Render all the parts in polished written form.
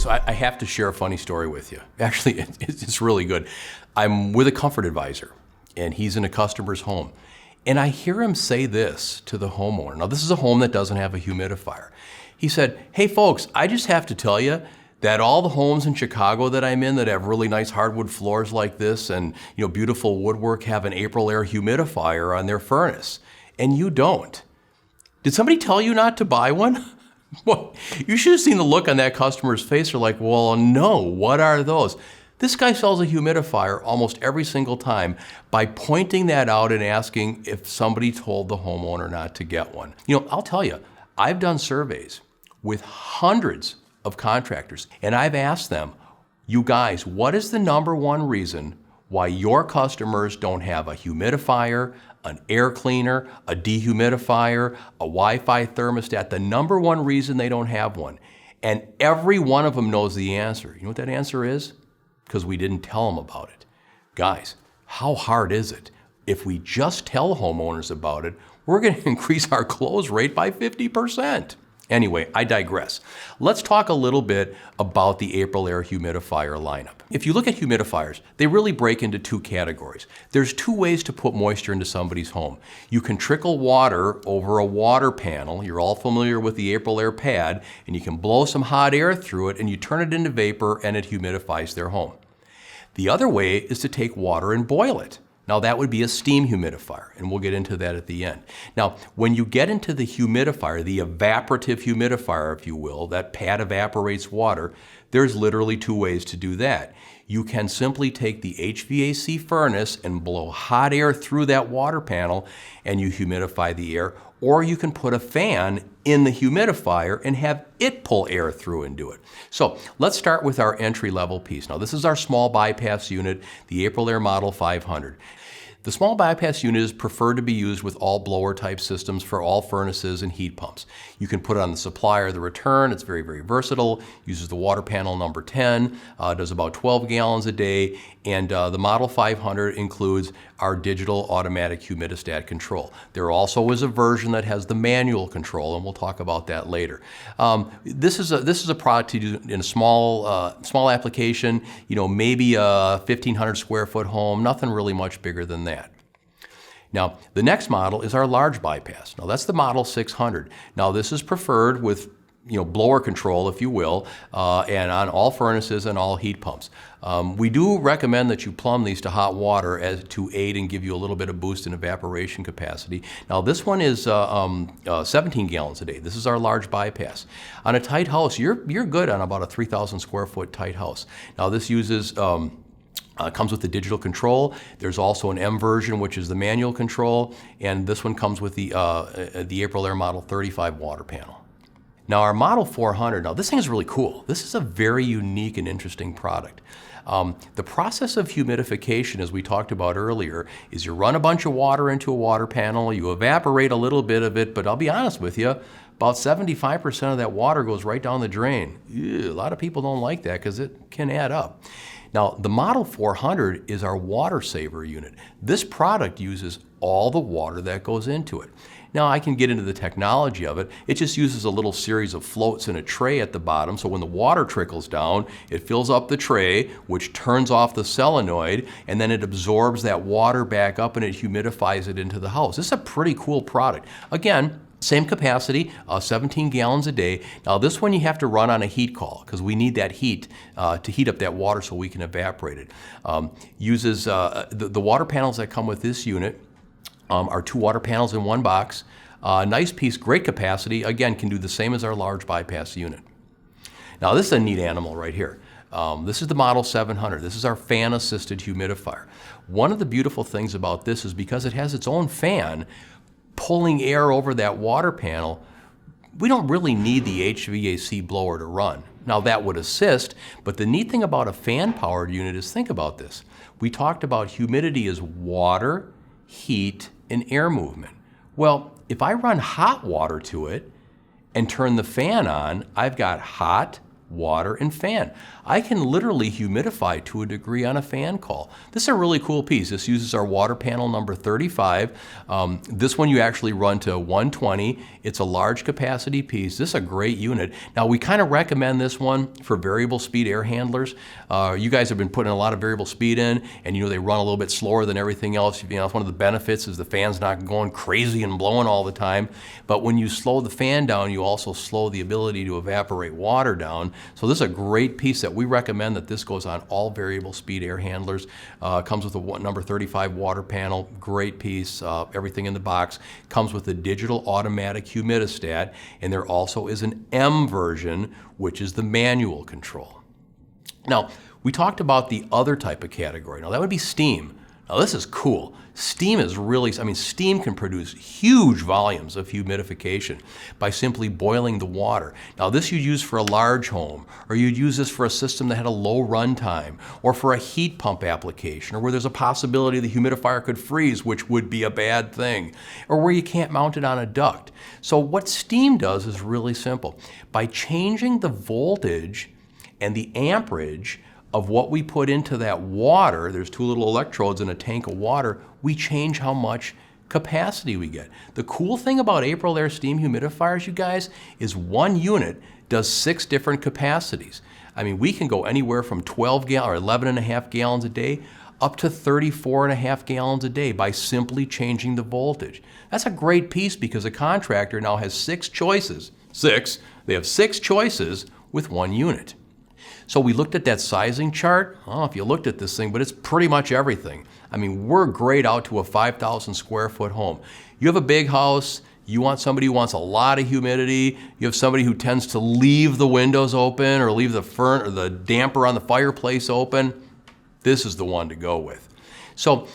so I have to share a funny story with you. Actually, it's really good. I'm with a comfort advisor, and he's in a customer's home. And I hear him say this to the homeowner. Now, this is a home that doesn't have a humidifier. He said, "Hey folks, I just have to tell you that all the homes in Chicago that I'm in that have really nice hardwood floors like this and beautiful woodwork have an AprilAire humidifier on their furnace, and you don't. Did somebody tell you not to buy one?" Well, you should have seen the look on that customer's face. They're like, "Well, no, what are those?" This guy sells a humidifier almost every single time by pointing that out and asking if somebody told the homeowner not to get one. I'll tell you, I've done surveys with hundreds of contractors, and I've asked them, "You guys, what is the number one reason why your customers don't have a humidifier, an air cleaner, a dehumidifier, a Wi-Fi thermostat?" The number one reason they don't have one. And every one of them knows the answer. You know what that answer is? Because we didn't tell them about it. Guys, how hard is it? If we just tell homeowners about it, we're going to increase our close rate by 50%. Anyway, I digress. Let's talk a little bit about the AprilAire humidifier lineup. If you look at humidifiers, they really break into two categories. There's two ways to put moisture into somebody's home. You can trickle water over a water panel. You're all familiar with the AprilAire pad, and you can blow some hot air through it and you turn it into vapor and it humidifies their home. The other way is to take water and boil it. Now that would be a steam humidifier, and we'll get into that at the end. Now, when you get into the humidifier, the evaporative humidifier, if you will, that pad evaporates water, there's literally two ways to do that. You can simply take the HVAC furnace and blow hot air through that water panel and you humidify the air, or you can put a fan in the humidifier and have it pull air through and do it. So let's start with our entry-level piece. Now this is our small bypass unit, the AprilAire Model 500. The small bypass unit is preferred to be used with all blower type systems for all furnaces and heat pumps. You can put it on the supply or the return. It's very, very versatile. Uses the water panel number 10, does about 12 gallons a day, and the Model 500 includes our digital automatic humidistat control. There also is a version that has the manual control, and we'll talk about that later. This is a product to do in a small application, maybe a 1,500 square foot home, nothing really much bigger than that. Now, the next model is our large bypass. Now, that's the Model 600. Now, this is preferred with blower control, if you will, and on all furnaces and all heat pumps. We do recommend that you plumb these to hot water to aid and give you a little bit of boost in evaporation capacity. Now, this one is 17 gallons a day. This is our large bypass. On a tight house, you're good on about a 3,000 square foot tight house. Now, this uses comes with the digital control. There's also an M version, which is the manual control, and this one comes with the AprilAire Model 35 water panel. Now our Model 400, now this thing is really cool. This is a very unique and interesting product. The process of humidification, as we talked about earlier, is you run a bunch of water into a water panel, you evaporate a little bit of it, but I'll be honest with you, about 75% of that water goes right down the drain. Ew, a lot of people don't like that because it can add up. Now, the Model 400 is our water saver unit. This product uses all the water that goes into it. Now, I can get into the technology of it. It just uses a little series of floats in a tray at the bottom, so when the water trickles down, it fills up the tray, which turns off the solenoid, and then it absorbs that water back up and it humidifies it into the house. This is a pretty cool product. Again, same capacity, 17 gallons a day. Now this one you have to run on a heat coil because we need that heat to heat up that water so we can evaporate it. Uses the water panels that come with this unit are 2 water panels in one box. Nice piece, great capacity. Again, can do the same as our large bypass unit. Now this is a neat animal right here. This is the Model 700. This is our fan-assisted humidifier. One of the beautiful things about this is because it has its own fan, pulling air over that water panel, we don't really need the HVAC blower to run. Now that would assist, but the neat thing about a fan-powered unit is, think about this. We talked about humidity as water, heat, and air movement. Well, if I run hot water to it and turn the fan on, I've got hot, water, and fan. I can literally humidify to a degree on a fan call. This is a really cool piece. This uses our water panel number 35. This one you actually run to 120. It's a large capacity piece. This is a great unit. Now we kind of recommend this one for variable speed air handlers. You guys have been putting a lot of variable speed in, and you know they run a little bit slower than everything else. You know, one of the benefits is the fan's not going crazy and blowing all the time. But when you slow the fan down, you also slow the ability to evaporate water down. So this is a great piece that we recommend that this goes on all variable speed air handlers. Comes with a number 35 water panel, great piece, everything in the box. Comes with a digital automatic humidistat, and there also is an M version, which is the manual control. Now, we talked about the other type of category. Now that would be steam. Now this is cool. Steam is really, steam can produce huge volumes of humidification by simply boiling the water. Now this you'd use for a large home, or you'd use this for a system that had a low run time, or for a heat pump application, or where there's a possibility the humidifier could freeze, which would be a bad thing, or where you can't mount it on a duct. So what steam does is really simple. By changing the voltage and the amperage of what we put into that water, there's two little electrodes in a tank of water, we change how much capacity we get. The cool thing about AprilAire steam humidifiers, you guys, is one unit does 6 different capacities. I mean, we can go anywhere from 12 gallons or 11.5 gallons a day up to 34.5 gallons a day by simply changing the voltage. That's a great piece because a contractor now has 6 choices. They have 6 choices with one unit. So we looked at that sizing chart. I don't know if you looked at this thing, but it's pretty much everything. I mean, we're great out to a 5,000 square foot home. You have a big house, you want somebody who wants a lot of humidity, you have somebody who tends to leave the windows open or leave the damper on the fireplace open, this is the one to go with. So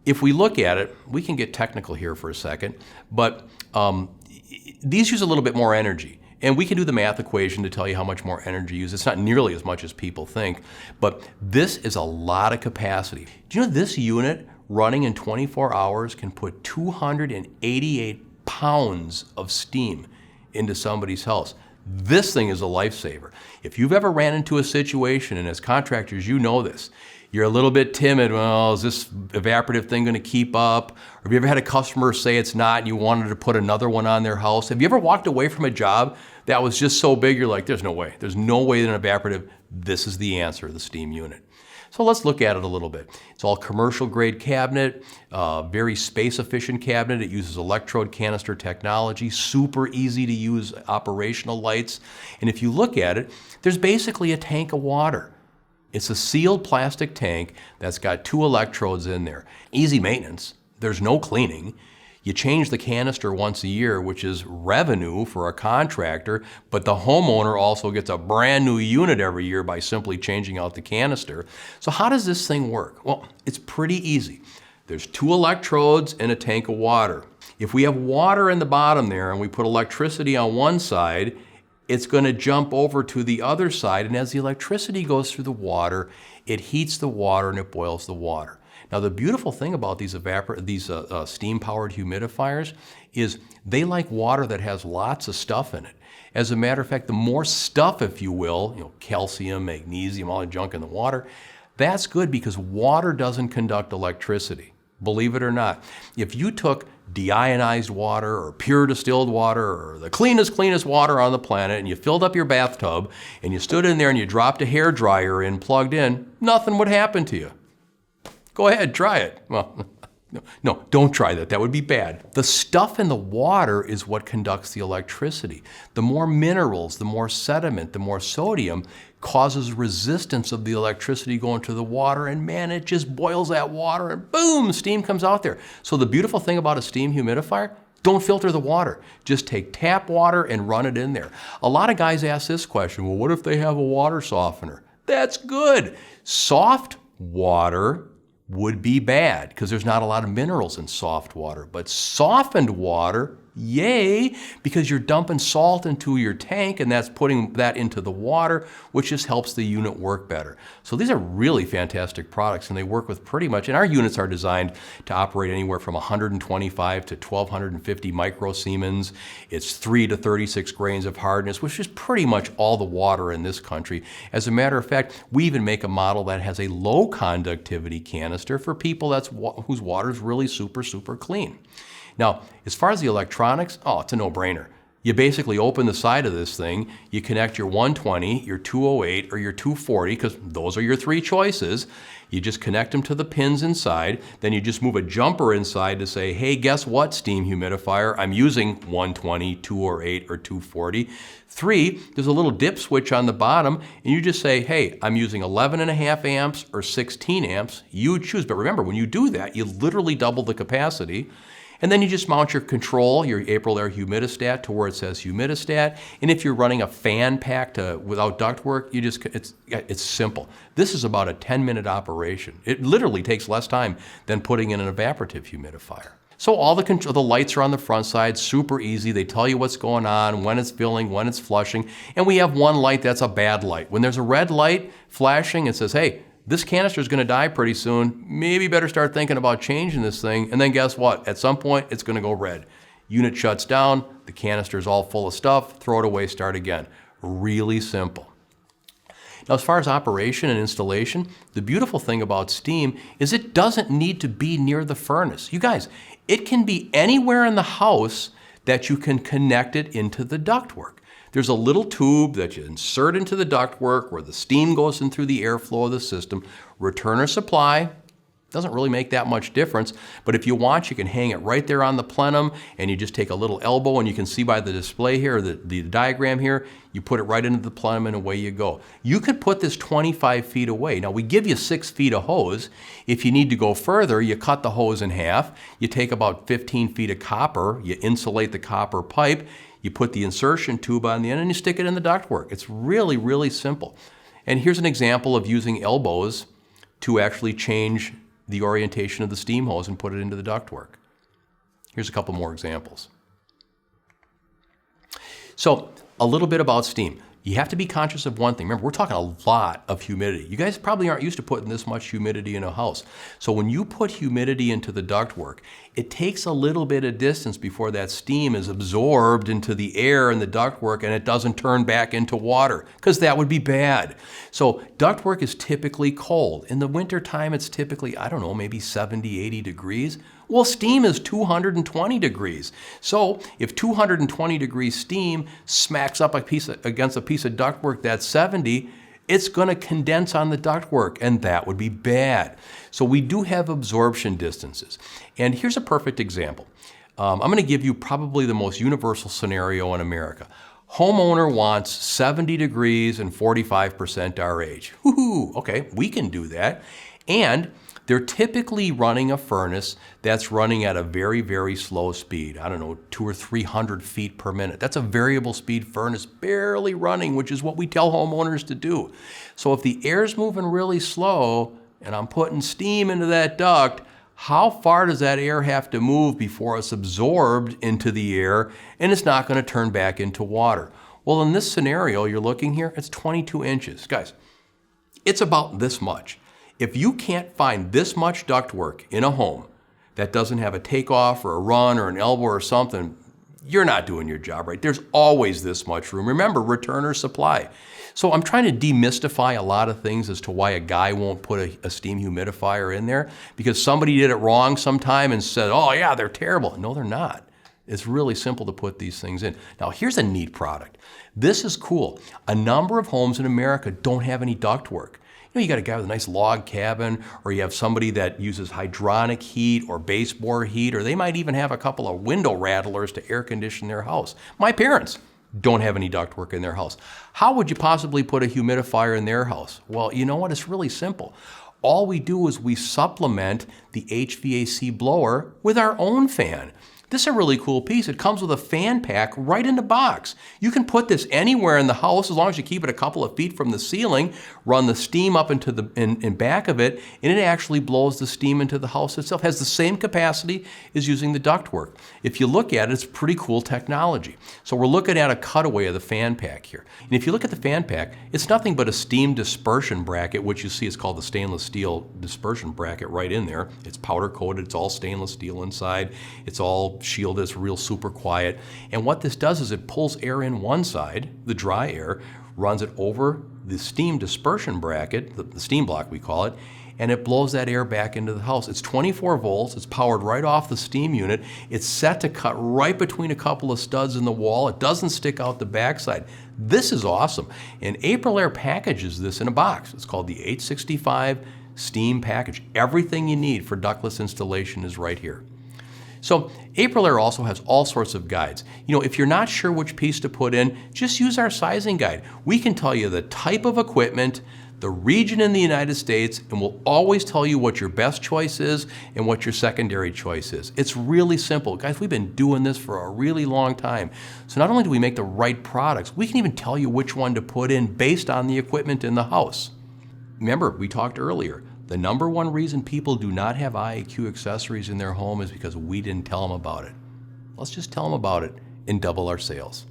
if we look at it, we can get technical here for a second, but these use a little bit more energy. And we can do the math equation to tell you how much more energy used. It's not nearly as much as people think, but this is a lot of capacity. Do you know this unit running in 24 hours can put 288 pounds of steam into somebody's house? This thing is a lifesaver. If you've ever ran into a situation, and as contractors you know this, you're a little bit timid, well, is this evaporative thing gonna keep up? Or have you ever had a customer say it's not and you wanted to put another one on their house? Have you ever walked away from a job that was just so big, you're like, there's no way that an evaporative, this is the answer, the steam unit. So let's look at it a little bit. It's all commercial grade cabinet, very space efficient cabinet. It uses electrode canister technology, super easy to use operational lights. And if you look at it, there's basically a tank of water. It's a sealed plastic tank that's got 2 electrodes in there. Easy maintenance, there's no cleaning. You change the canister once a year, which is revenue for a contractor, but the homeowner also gets a brand new unit every year by simply changing out the canister. So how does this thing work? Well, it's pretty easy. There's 2 electrodes and a tank of water. If we have water in the bottom there and we put electricity on one side, it's going to jump over to the other side, and as the electricity goes through the water, it heats the water and it boils the water. Now the beautiful thing about these steam-powered humidifiers is they like water that has lots of stuff in it. As a matter of fact, the more stuff, if you will, calcium, magnesium, all the junk in the water, that's good because water doesn't conduct electricity. Believe it or not. If you took deionized water or pure distilled water or the cleanest water on the planet and you filled up your bathtub and you stood in there and you dropped a hairdryer in plugged in, nothing would happen to you. Go ahead, try it. Well, no, don't try that. That would be bad. The stuff in the water is what conducts the electricity. The more minerals, the more sediment, the more sodium causes resistance of the electricity going to the water, and man, it just boils that water and boom, steam comes out there. So the beautiful thing about a steam humidifier, don't filter the water. Just take tap water and run it in there. A lot of guys ask this question, well, what if they have a water softener? That's good. Soft water would be bad because there's not a lot of minerals in soft water, but softened water, Yay, because you're dumping salt into your tank and that's putting that into the water, which just helps the unit work better. So these are really fantastic products and they work with pretty much, and our units are designed to operate anywhere from 125 to 1250 microsiemens. It's 3 to 36 grains of hardness, which is pretty much all the water in this country. As a matter of fact, we even make a model that has a low conductivity canister for people whose water is really super clean. Now, as far as the electronics, it's a no-brainer. You basically open the side of this thing, you connect your 120, your 208, or your 240, because those are your three choices. You just connect them to the pins inside, then you just move a jumper inside to say, hey, guess what, steam humidifier? I'm using 120, 208, or 240. 3, there's a little dip switch on the bottom, and you just say, hey, I'm using 11.5 amps or 16 amps. You choose, but remember, when you do that, you literally double the capacity. And then you just mount your control, your AprilAire humidistat, to where it says humidistat. And if you're running a fan pack without ductwork, it's simple. This is about a 10-minute operation. It literally takes less time than putting in an evaporative humidifier. So all the lights are on the front side, super easy. They tell you what's going on, when it's filling, when it's flushing. And we have one light that's a bad light. When there's a red light flashing, it says, hey, this canister is going to die pretty soon. Maybe better start thinking about changing this thing. And then guess what? At some point, it's going to go red. Unit shuts down, the canister is all full of stuff, throw it away, start again. Really simple. Now, as far as operation and installation, the beautiful thing about steam is it doesn't need to be near the furnace. You guys, it can be anywhere in the house that you can connect it into the ductwork. There's a little tube that you insert into the ductwork where the steam goes in through the airflow of the system. Returner supply, doesn't really make that much difference, but if you want, you can hang it right there on the plenum and you just take a little elbow and you can see by the display here, the diagram here, you put it right into the plenum and away you go. You could put this 25 feet away. Now we give you 6 feet of hose. If you need to go further, you cut the hose in half, you take about 15 feet of copper, you insulate the copper pipe, you put the insertion tube on the end and you stick it in the ductwork. It's really simple. And here's an example of using elbows to actually change the orientation of the steam hose and put it into the ductwork. Here's a couple more examples. So a little bit about steam. You have to be conscious of one thing. Remember, we're talking a lot of humidity. You guys probably aren't used to putting this much humidity in a house. So when you put humidity into the ductwork, it takes a little bit of distance before that steam is absorbed into the air in the ductwork and it doesn't turn back into water, because that would be bad. So ductwork is typically cold. In the wintertime, it's typically, I don't know, maybe 70, 80 degrees. Well, steam is 220 degrees. So if 220 degree steam smacks up against a piece of ductwork that's 70, it's going to condense on the ductwork, and that would be bad. So we do have absorption distances. And here's a perfect example. I'm going to give you probably the most universal scenario in America. Homeowner wants 70 degrees and 45% RH. Woohoo! Okay, we can do that. And they're typically running a furnace that's running at a very slow speed. I don't know, 200 or 300 feet per minute. That's a variable speed furnace, barely running, which is what we tell homeowners to do. So if the air's moving really slow and I'm putting steam into that duct, how far does that air have to move before it's absorbed into the air and it's not going to turn back into water? Well, in this scenario you're looking here, it's 22 inches. Guys, it's about this much. If you can't find this much ductwork in a home that doesn't have a takeoff or a run or an elbow or something, you're not doing your job right. There's always this much room. Remember, returner supply. So I'm trying to demystify a lot of things as to why a guy won't put a steam humidifier in there, because somebody did it wrong sometime and said, oh yeah, they're terrible. No, they're not. It's really simple to put these things in. Now, here's a neat product. This is cool. A number of homes in America don't have any ductwork. You got a guy with a nice log cabin, or you have somebody that uses hydronic heat or baseboard heat, or they might even have a couple of window rattlers to air condition their house. My parents don't have any ductwork in their house. How would you possibly put a humidifier in their house? Well, you know what? It's really simple. All we do is we supplement the HVAC blower with our own fan. This is a really cool piece. It comes with a fan pack right in the box. You can put this anywhere in the house as long as you keep it a couple of feet from the ceiling, run the steam up into the in back of it, and it actually blows the steam into the house itself. It has the same capacity as using the ductwork. If you look at it, it's pretty cool technology. So we're looking at a cutaway of the fan pack here. And if you look at the fan pack, it's nothing but a steam dispersion bracket, which you see is called the stainless steel dispersion bracket right in there. It's powder coated, it's all stainless steel inside. It's all shielded, it's real super quiet. And what this does is it pulls air in one side, the dry air, runs it over the steam dispersion bracket, the steam block we call it, and it blows that air back into the house. It's 24 volts, it's powered right off the steam unit, it's set to cut right between a couple of studs in the wall, it doesn't stick out the backside. This is awesome. And AprilAire packages this in a box. It's called the 865 Steam Package. Everything you need for ductless installation is right here. So AprilAire also has all sorts of guides. You know, if you're not sure which piece to put in, just use our sizing guide. We can tell you the type of equipment, the region in the United States, and we'll always tell you what your best choice is and what your secondary choice is. It's really simple. Guys, we've been doing this for a really long time. So not only do we make the right products, we can even tell you which one to put in based on the equipment in the house. Remember, we talked earlier, the number one reason people do not have IAQ accessories in their home is because we didn't tell them about it. Let's just tell them about it and double our sales.